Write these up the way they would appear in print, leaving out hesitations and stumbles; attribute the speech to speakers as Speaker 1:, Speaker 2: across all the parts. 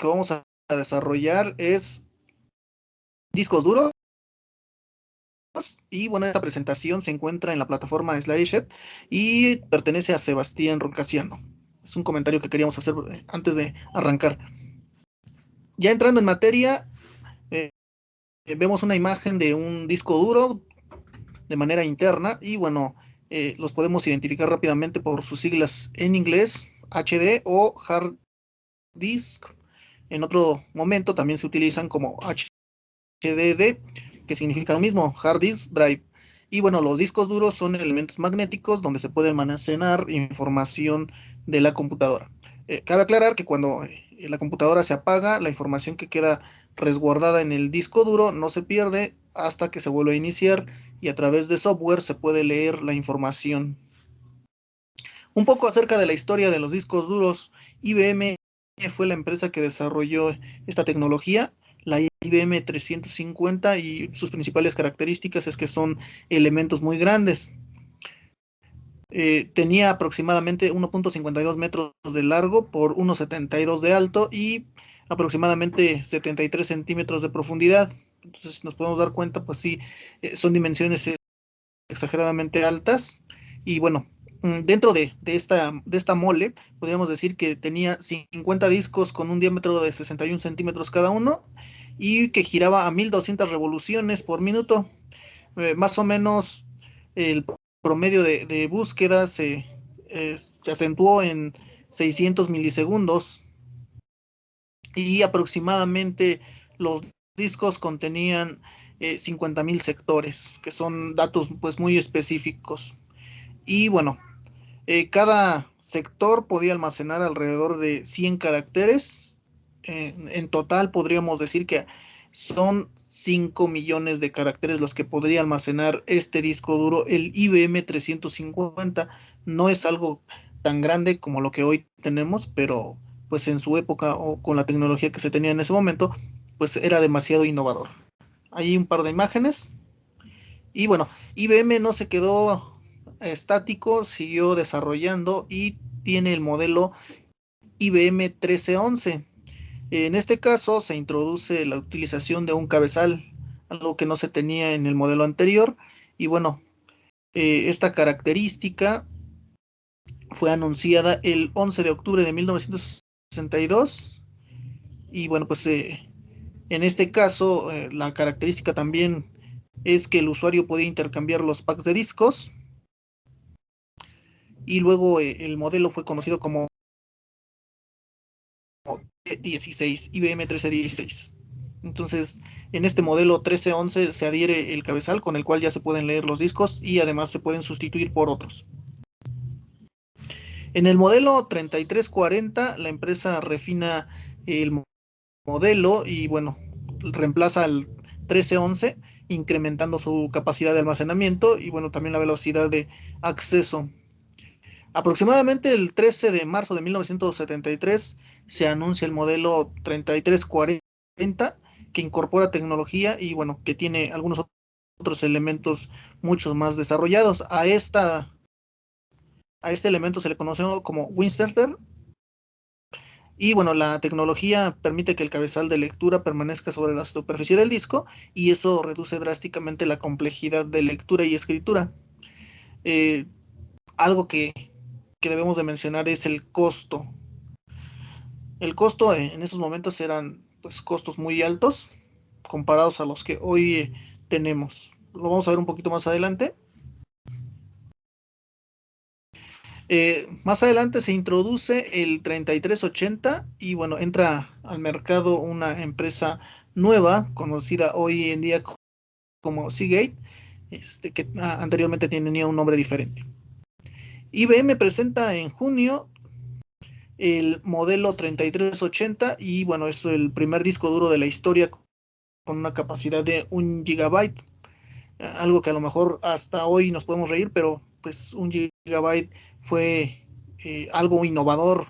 Speaker 1: que vamos a desarrollar es discos duros. Y bueno, esta presentación se encuentra en la plataforma Sladyshed y pertenece a Sebastián Roncasiano. Es un comentario que queríamos hacer antes de arrancar. Ya entrando en materia, eh, vemos una imagen de un disco duro de manera interna y bueno, los podemos identificar rápidamente por sus siglas en inglés, HD o Hard Disk. En otro momento también se utilizan como HDD, que significa lo mismo, Hard Disk Drive. Y bueno, los discos duros son elementos magnéticos donde se puede almacenar información de la computadora. Cabe aclarar que cuando la computadora se apaga, la información que queda resguardada en el disco duro no se pierde hasta que se vuelve a iniciar y a través de software se puede leer la información. Un poco acerca de la historia de los discos duros. IBM fue la empresa que desarrolló esta tecnología, la IBM 350, y sus principales características es que son elementos muy grandes. Tenía aproximadamente 1.52 metros de largo por 1.72 de alto y aproximadamente 73 centímetros de profundidad. Entonces nos podemos dar cuenta, pues sí, son dimensiones exageradamente altas. Y bueno, dentro de esta mole, podríamos decir que tenía 50 discos con un diámetro de 61 centímetros cada uno y que giraba a 1200 revoluciones por minuto. Más o menos el promedio de búsqueda se acentuó en 600 milisegundos y aproximadamente los discos contenían 50.000 sectores, que son datos pues muy específicos. Y bueno, cada sector podía almacenar alrededor de 100 caracteres. En total podríamos decir que son 5 millones de caracteres los que podría almacenar este disco duro. El IBM 350 no es algo tan grande como lo que hoy tenemos, pero pues en su época o con la tecnología que se tenía en ese momento, pues era demasiado innovador. Hay un par de imágenes. Y bueno, IBM no se quedó estático, siguió desarrollando y tiene el modelo IBM 1311. En este caso se introduce la utilización de un cabezal, algo que no se tenía en el modelo anterior. Y bueno, esta característica fue anunciada el 11 de octubre de 1962. Y bueno, pues en este caso la característica también es que el usuario podía intercambiar los packs de discos y luego el modelo fue conocido como 16, IBM 1316. Entonces, en este modelo 1311 se adhiere el cabezal con el cual ya se pueden leer los discos y además se pueden sustituir por otros. En el modelo 3340 la empresa refina el modelo y bueno, reemplaza al 1311 incrementando su capacidad de almacenamiento y bueno, también la velocidad de acceso. Aproximadamente el 13 de marzo de 1973 se anuncia el modelo 3340 que incorpora tecnología y bueno, que tiene algunos otros elementos mucho más desarrollados. A este elemento se le conoce como Winchester y bueno, la tecnología permite que el cabezal de lectura permanezca sobre la superficie del disco y eso reduce drásticamente la complejidad de lectura y escritura. Eh, Algo que debemos de mencionar es el costo. El costo en esos momentos eran pues costos muy altos comparados a los que hoy tenemos. Lo vamos a ver un poquito más adelante. Más adelante se introduce el 3380 y bueno, entra al mercado una empresa nueva conocida hoy en día como Seagate, que anteriormente tenía un nombre diferente. IBM presenta en junio el modelo 3380 y bueno, es el primer disco duro de la historia con una capacidad de 1 GB, algo que a lo mejor hasta hoy nos podemos reír, pero pues 1 GB fue algo innovador,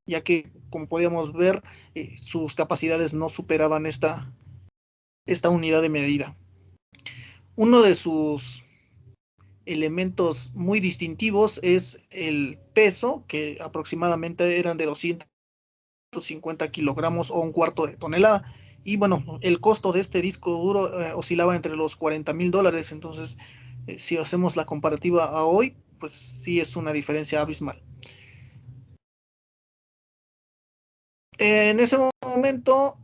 Speaker 1: ya que como podíamos ver, sus capacidades no superaban esta unidad de medida. Uno de sus elementos muy distintivos es el peso, que aproximadamente eran de 200 250 kilogramos o un cuarto de tonelada. Y bueno, el costo de este disco duro oscilaba entre los $40,000. Entonces, si hacemos la comparativa a hoy, pues sí es una diferencia abismal. En ese momento,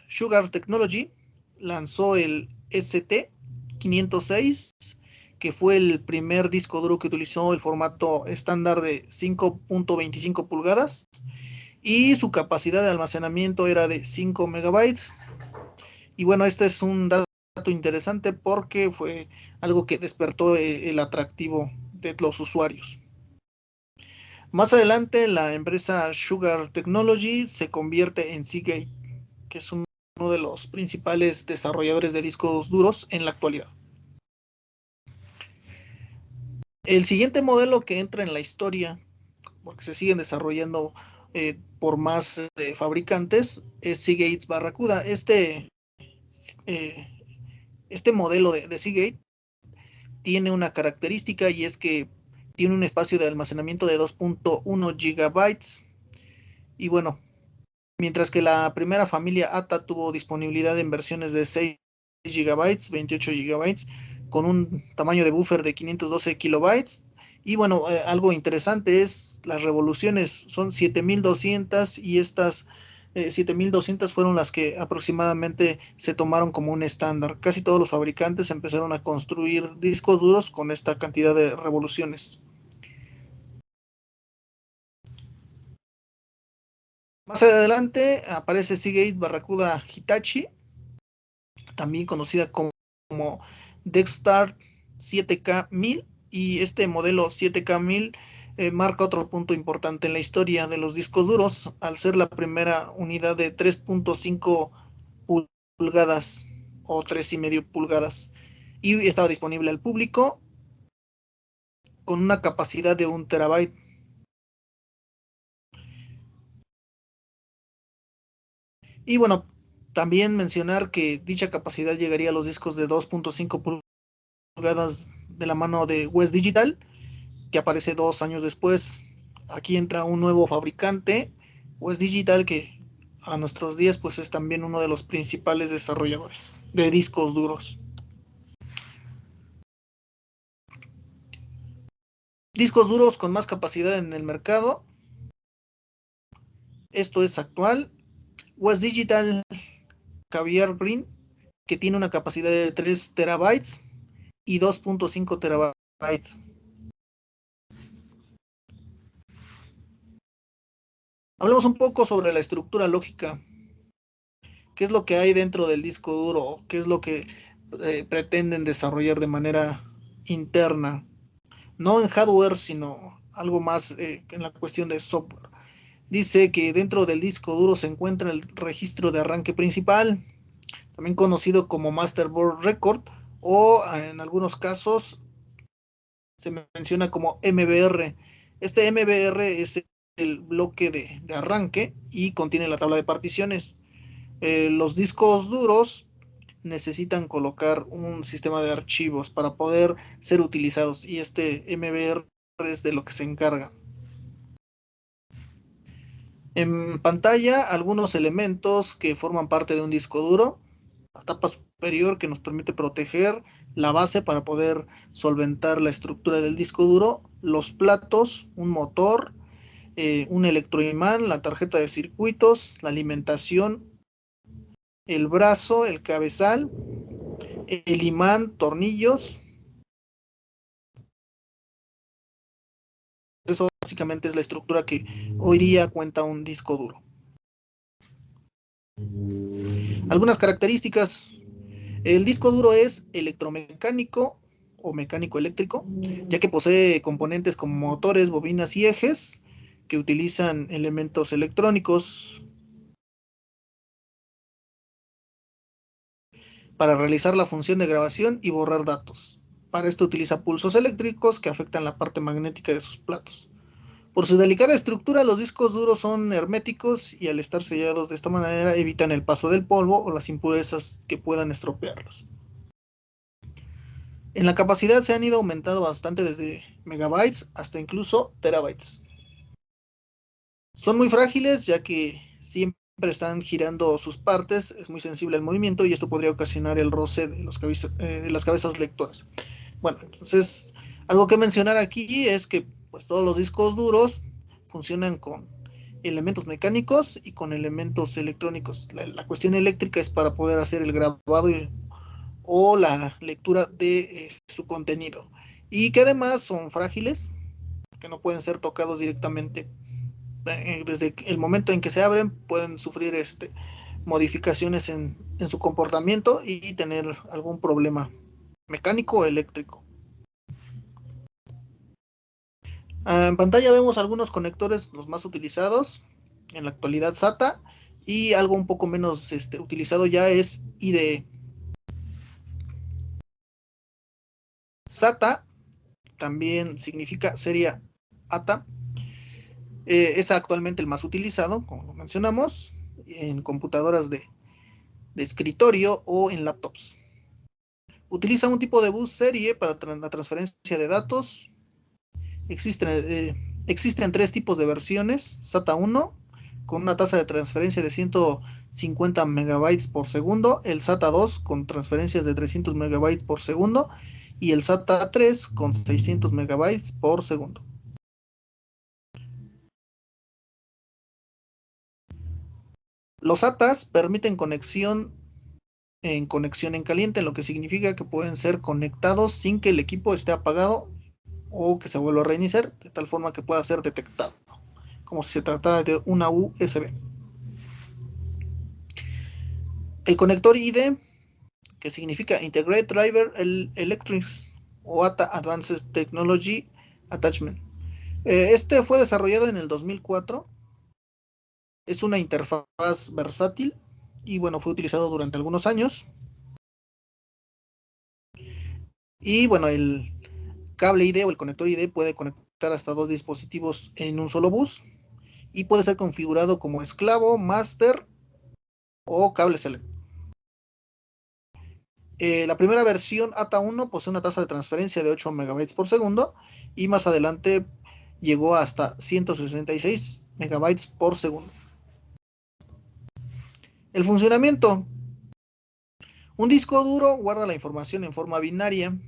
Speaker 1: Sugar Technology lanzó el ST-506, que fue el primer disco duro que utilizó el formato estándar de 5.25 pulgadas y su capacidad de almacenamiento era de 5 megabytes. Y bueno, este es un dato interesante porque fue algo que despertó el atractivo de los usuarios. Más adelante, la empresa Sugar Technology se convierte en Seagate, que es uno de los principales desarrolladores de discos duros en la actualidad. El siguiente modelo que entra en la historia, porque se siguen desarrollando por más fabricantes, es Seagate Barracuda. Eh, este modelo de Seagate tiene una característica y es que tiene un espacio de almacenamiento de 2.1 gigabytes. Y bueno, mientras que la primera familia ATA tuvo disponibilidad en versiones de 6 gigabytes, 28 gigabytes, con un tamaño de buffer de 512 kilobytes. Y bueno, algo interesante es las revoluciones, son 7200 y estas 7200 fueron las que aproximadamente se tomaron como un estándar. Casi todos los fabricantes empezaron a construir discos duros con esta cantidad de revoluciones. Más adelante aparece Seagate Barracuda Hitachi, también conocida como Dextar 7K1000, y este modelo 7K1000 marca otro punto importante en la historia de los discos duros, al ser la primera unidad de 3.5 pulgadas o 3,5 pulgadas, y estaba disponible al público con una capacidad de 1 terabyte. Y bueno, también mencionar que dicha capacidad llegaría a los discos de 2.5 pulgadas de la mano de West Digital, que aparece 2 años después. Aquí entra un nuevo fabricante, West Digital, que a nuestros días pues es también uno de los principales desarrolladores de discos duros. Discos duros con más capacidad en el mercado. Esto es actual. West Digital Caviar Green, que tiene una capacidad de 3 terabytes y 2.5 terabytes. Hablemos un poco sobre la estructura lógica. ¿Qué es lo que hay dentro del disco duro? ¿Qué es lo que pretenden desarrollar de manera interna? No en hardware, sino algo más en la cuestión de software. Dice que dentro del disco duro se encuentra el registro de arranque principal, también conocido como Master Board Record, o en algunos casos se menciona como MBR. Este MBR es el bloque de arranque y contiene la tabla de particiones. Los discos duros necesitan colocar un sistema de archivos para poder ser utilizados, y este MBR es de lo que se encarga. En pantalla, algunos elementos que forman parte de un disco duro: la tapa superior, que nos permite proteger la base para poder solventar la estructura del disco duro; los platos, un motor, un electroimán, la tarjeta de circuitos, la alimentación, el brazo, el cabezal, el imán, tornillos. Eso básicamente es la estructura que hoy día cuenta un disco duro. Algunas características: el disco duro es electromecánico o mecánico eléctrico, ya que posee componentes como motores, bobinas y ejes que utilizan elementos electrónicos para realizar la función de grabación y borrar datos. Para esto utiliza pulsos eléctricos que afectan la parte magnética de sus platos. Por su delicada estructura, los discos duros son herméticos y, al estar sellados de esta manera, evitan el paso del polvo o las impurezas que puedan estropearlos. En la capacidad se han ido aumentando bastante, desde megabytes hasta incluso terabytes. Son muy frágiles ya que siempre están girando sus partes, es muy sensible al movimiento y esto podría ocasionar el roce de, de las cabezas lectoras. Bueno, entonces algo que mencionar aquí es que pues todos los discos duros funcionan con elementos mecánicos y con elementos electrónicos. La cuestión eléctrica es para poder hacer el grabado o la lectura de su contenido. Y que además son frágiles, que no pueden ser tocados directamente. Desde el momento en que se abren pueden sufrir modificaciones en su comportamiento y tener algún problema mecánico o eléctrico. En pantalla vemos algunos conectores, los más utilizados en la actualidad, SATA, y algo un poco menos utilizado ya es IDE. SATA también significa serie ATA. Es actualmente el más utilizado, como lo mencionamos, en computadoras de escritorio o en laptops. Utiliza un tipo de bus serie para la transferencia de datos. Existen tres tipos de versiones: SATA 1 con una tasa de transferencia de 150 megabytes por segundo, el SATA 2 con transferencias de 300 megabytes por segundo y el SATA 3 con 600 megabytes por segundo. Los SATAs permiten conexión en caliente, lo que significa que pueden ser conectados sin que el equipo esté apagado o que se vuelva a reiniciar, de tal forma que pueda ser detectado, como si se tratara de una USB. El conector ID, que significa Integrated Driver Electronics o ATA Advanced Technology Attachment. Este fue desarrollado en el 2004. Es una interfaz versátil y bueno, fue utilizado durante algunos años. Y bueno, el cable ID o el conector ID puede conectar hasta dos dispositivos en un solo bus y puede ser configurado como esclavo, master o cable select. La primera versión ATA 1 posee una tasa de transferencia de 8 megabytes por segundo y más adelante llegó hasta 166 megabytes por segundo. El funcionamiento. Un disco duro guarda la información en forma binaria.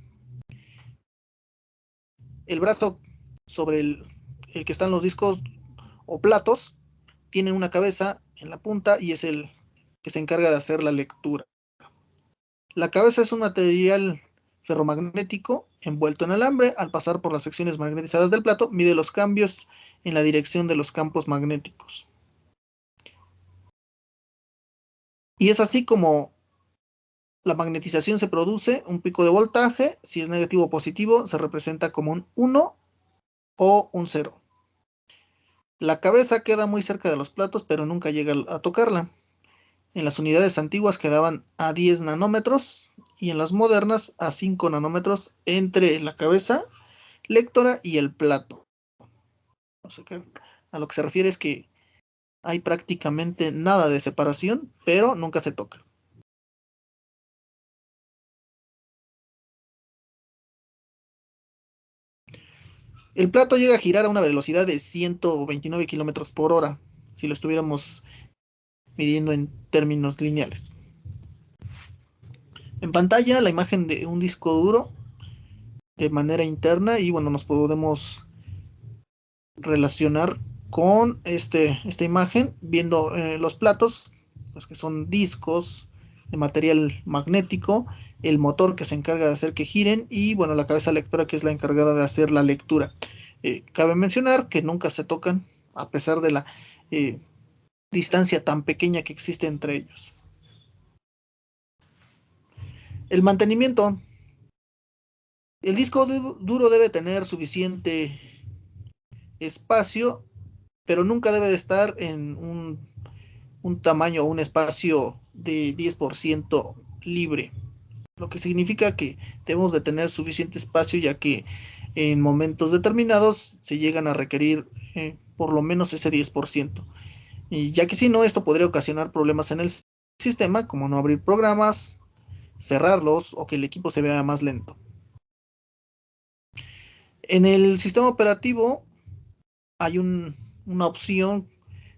Speaker 1: El brazo sobre el que están los discos o platos tiene una cabeza en la punta y es el que se encarga de hacer la lectura. La cabeza es un material ferromagnético envuelto en alambre. Al pasar por las secciones magnetizadas del plato, mide los cambios en la dirección de los campos magnéticos. Y es así como la magnetización se produce: un pico de voltaje. Si es negativo o positivo, se representa como un 1 o un 0. La cabeza queda muy cerca de los platos, pero nunca llega a tocarla. En las unidades antiguas quedaban a 10 nanómetros y en las modernas a 5 nanómetros entre la cabeza lectora y el plato. O sea que a lo que se refiere es que hay prácticamente nada de separación, pero nunca se toca. El plato llega a girar a una velocidad de 129 kilómetros por hora, si lo estuviéramos midiendo en términos lineales. En pantalla, la imagen de un disco duro de manera interna, y bueno, nos podemos relacionar con esta imagen viendo los platos, pues que son discos de material magnético, el motor que se encarga de hacer que giren y bueno, la cabeza lectora que es la encargada de hacer la lectura. Cabe mencionar que nunca se tocan a pesar de la eh, distancia tan pequeña que existe entre ellos. El mantenimiento. El disco duro debe tener suficiente espacio, pero nunca debe de estar en un tamaño o un espacio de 10% libre, lo que significa que debemos de tener suficiente espacio, ya que en momentos determinados se llegan a requerir por lo menos ese 10%. Y ya que si no, esto podría ocasionar problemas en el sistema, como no abrir programas, cerrarlos o que el equipo se vea más lento. En el sistema operativo hay una opción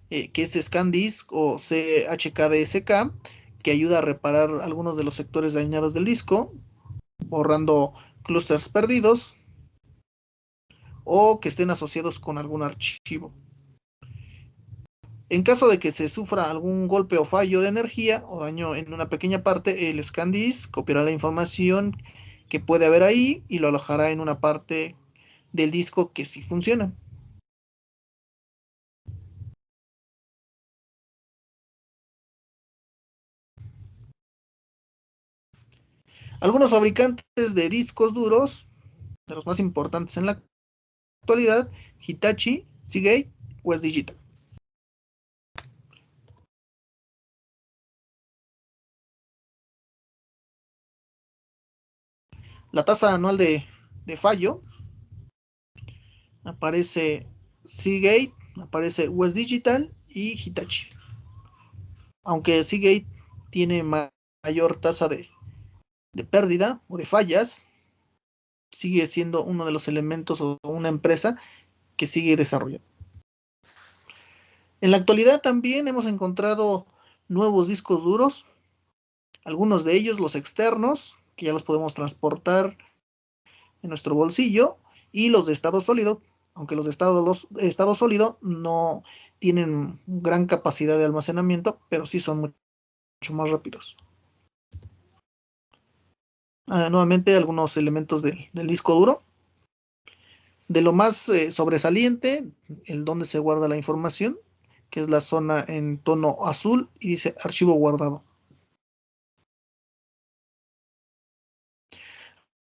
Speaker 1: que es ScanDisk o CHKDSK, que ayuda a reparar algunos de los sectores dañados del disco, borrando clústeres perdidos o que estén asociados con algún archivo. En caso de que se sufra algún golpe o fallo de energía o daño en una pequeña parte, el ScanDisk copiará la información que puede haber ahí y lo alojará en una parte del disco que sí funciona. Algunos fabricantes de discos duros, de los más importantes en la actualidad, Hitachi, Seagate, West Digital. La tasa anual de fallo aparece Seagate, aparece West Digital y Hitachi. Aunque Seagate tiene mayor tasa de pérdida o de fallas, sigue siendo uno de los elementos o una empresa que sigue desarrollando. En la actualidad también hemos encontrado nuevos discos duros, algunos de ellos los externos, que ya los podemos transportar en nuestro bolsillo, y los de estado sólido, aunque los de estado sólido no tienen gran capacidad de almacenamiento, pero sí son mucho más rápidos. Nuevamente algunos elementos del disco duro. De lo más sobresaliente, el donde se guarda la información, que es la zona en tono azul y dice archivo guardado.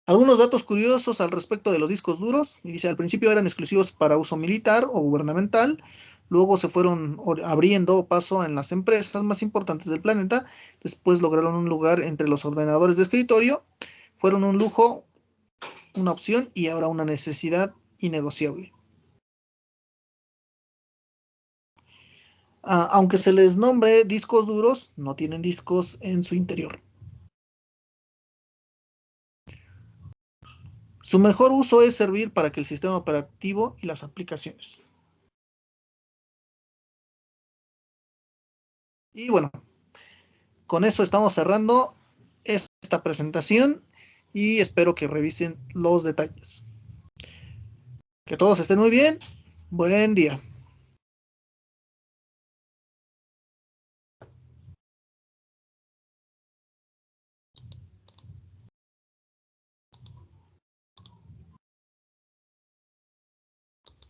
Speaker 1: Algunos datos curiosos al respecto de los discos duros, y dice al principio eran exclusivos para uso militar o gubernamental, luego se fueron abriendo paso en las empresas más importantes del planeta, después lograron un lugar entre los ordenadores de escritorio, fueron un lujo, una opción y ahora una necesidad innegociable. Aunque se les nombre discos duros, no tienen discos en su interior. Su mejor uso es servir para que el sistema operativo y las aplicaciones. Y bueno, con eso estamos cerrando esta presentación y espero que revisen los detalles. Que todos estén muy bien. Buen día.